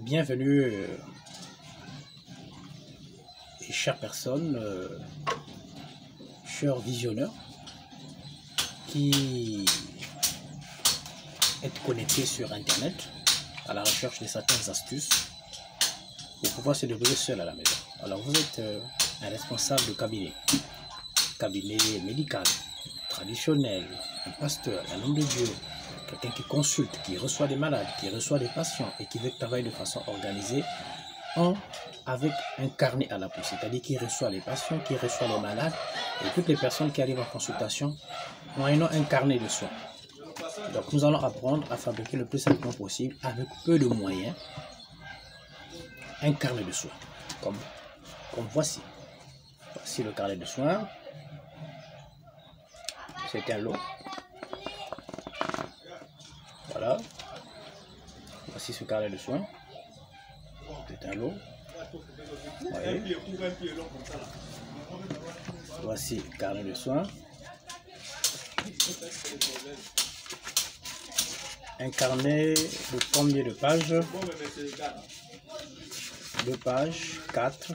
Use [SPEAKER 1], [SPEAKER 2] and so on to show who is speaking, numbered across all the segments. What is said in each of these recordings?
[SPEAKER 1] Bienvenue, et chères personnes, chers visionneurs qui êtes connectés sur Internet à la recherche de certaines astuces pour pouvoir se débrouiller seul à la maison. Alors vous êtes un responsable de cabinet médical, traditionnel, un pasteur, un homme de Dieu, quelqu'un qui consulte, qui reçoit des malades, qui reçoit des patients et qui veut travailler de façon organisée avec un carnet à la pousse, c'est-à-dire qui reçoit les patients, qui reçoit les malades et toutes les personnes qui arrivent en consultation moyennant un carnet de soins. Donc nous allons apprendre à fabriquer le plus simplement possible avec peu de moyens un carnet de soins comme voici. Voici le carnet de soins. C'est un lot. Voilà. Voici ce carnet de soins. C'est un lot. Voyez. Voici le carnet de soins. Un carnet de combien de pages? 2 pages, 4,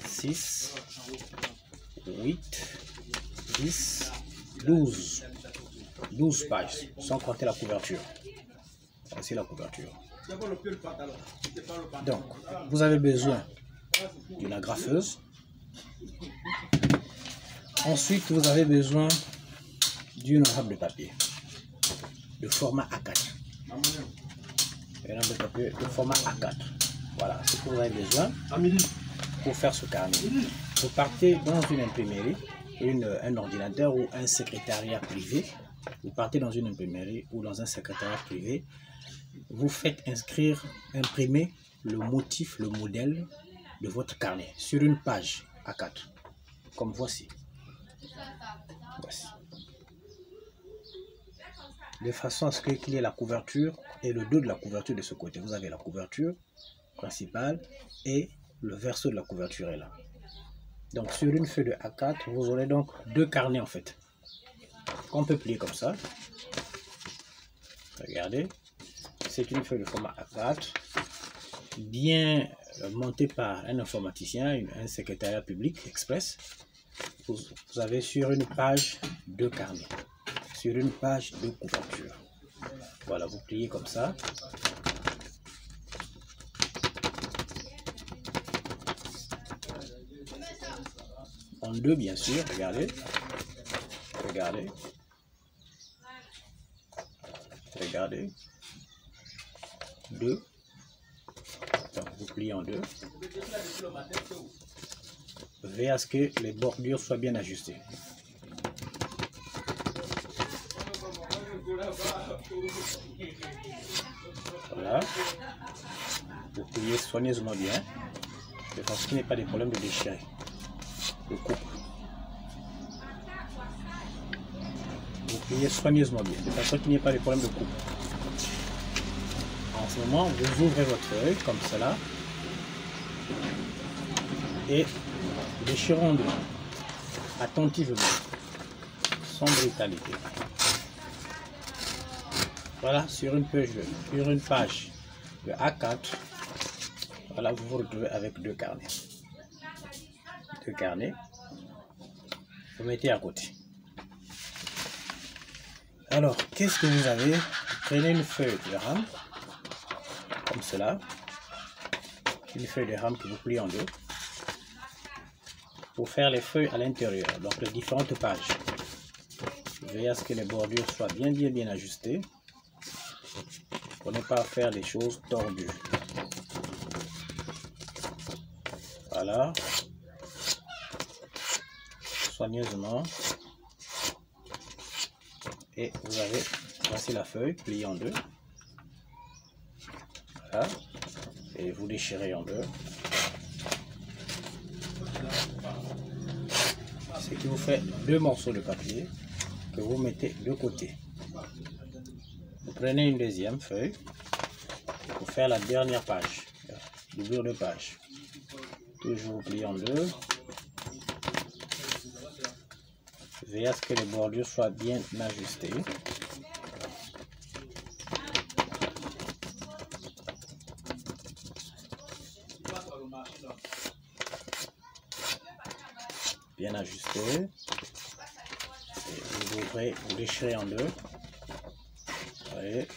[SPEAKER 1] 6, 8, 10, 12. 12 pages, sans compter la couverture. Voici la couverture. Donc, vous avez besoin d'une agrafeuse. Ensuite, vous avez besoin d'une rame de papier de format A4. Une rame de papier de format A4. Voilà ce que vous avez besoin pour faire ce carnet. Vous partez dans une imprimerie, un ordinateur ou un secrétariat privé. Vous partez dans une imprimerie ou dans un secrétariat privé. Vous faites imprimer le motif, le modèle de votre carnet sur une page A4, comme voici. Voici. De façon à ce qu'il y ait la couverture et le dos de la couverture de ce côté. Vous avez la couverture principale et le verso de la couverture est là. Donc sur une feuille de A4, vous aurez donc 2 carnets en fait, qu'on peut plier comme ça. Regardez, c'est une feuille de format A4, bien montée par un informaticien, un secrétariat public express. Vous avez sur une page 2 carnets, sur une page 2 couvertures. Voilà, vous pliez comme ça. En 2 bien sûr, regardez. Regardez. Regardez. 2. Donc vous pliez en 2. Veillez à ce que les bordures soient bien ajustées. Voilà. Vous pliez soigneusement bien, de façon qu'il n'y ait pas de problème de déchirer. Vous coupez. Vous pliez soigneusement bien, de façon qu'il n'y ait pas de problème de coupe. En ce moment, vous ouvrez votre feuille comme cela et déchirons de attentivement, sans brutalité. Voilà, sur une page de A4, voilà, vous vous retrouvez avec 2 carnets. 2 carnets, vous mettez à côté. Alors, qu'est-ce que vous avez? Prenez une feuille de rame, comme cela, une feuille de rame que vous pliez en 2, pour faire les feuilles à l'intérieur, donc les différentes pages. Veillez à ce que les bordures soient bien ajustées, pour ne pas faire des choses tordues. Voilà, soigneusement. Et vous avez, voici la feuille pliée en 2. Voilà. Et vous déchirez en 2. Ce qui vous fait 2 morceaux de papier que vous mettez de côté. Vous prenez une deuxième feuille pour faire la dernière page, doublure de page. Toujours plié en 2. Veillez à ce que les bordures soient bien ajustées. bien ajusté. Et vous ouvrez, vous déchirez en deux. Voyez.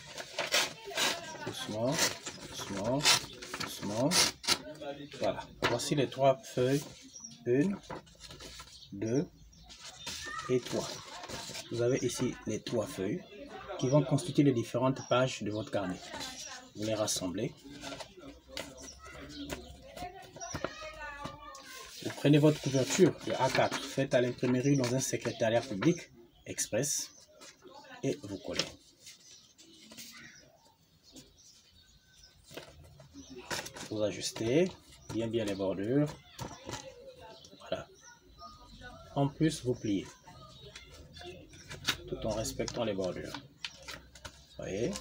[SPEAKER 1] Doucement, doucement, doucement. Voilà. Voici les 3 feuilles. 1, 2 et 3. Vous avez ici les 3 feuilles qui vont constituer les différentes pages de votre carnet. Vous les rassemblez. Vous prenez votre couverture, le A4, faite à l'imprimerie dans un secrétariat public express et vous collez. Vous ajustez bien les bordures. Voilà. En plus, vous pliez tout en respectant les bordures. Voyez.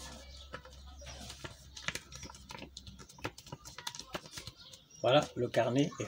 [SPEAKER 1] Voilà, le carnet est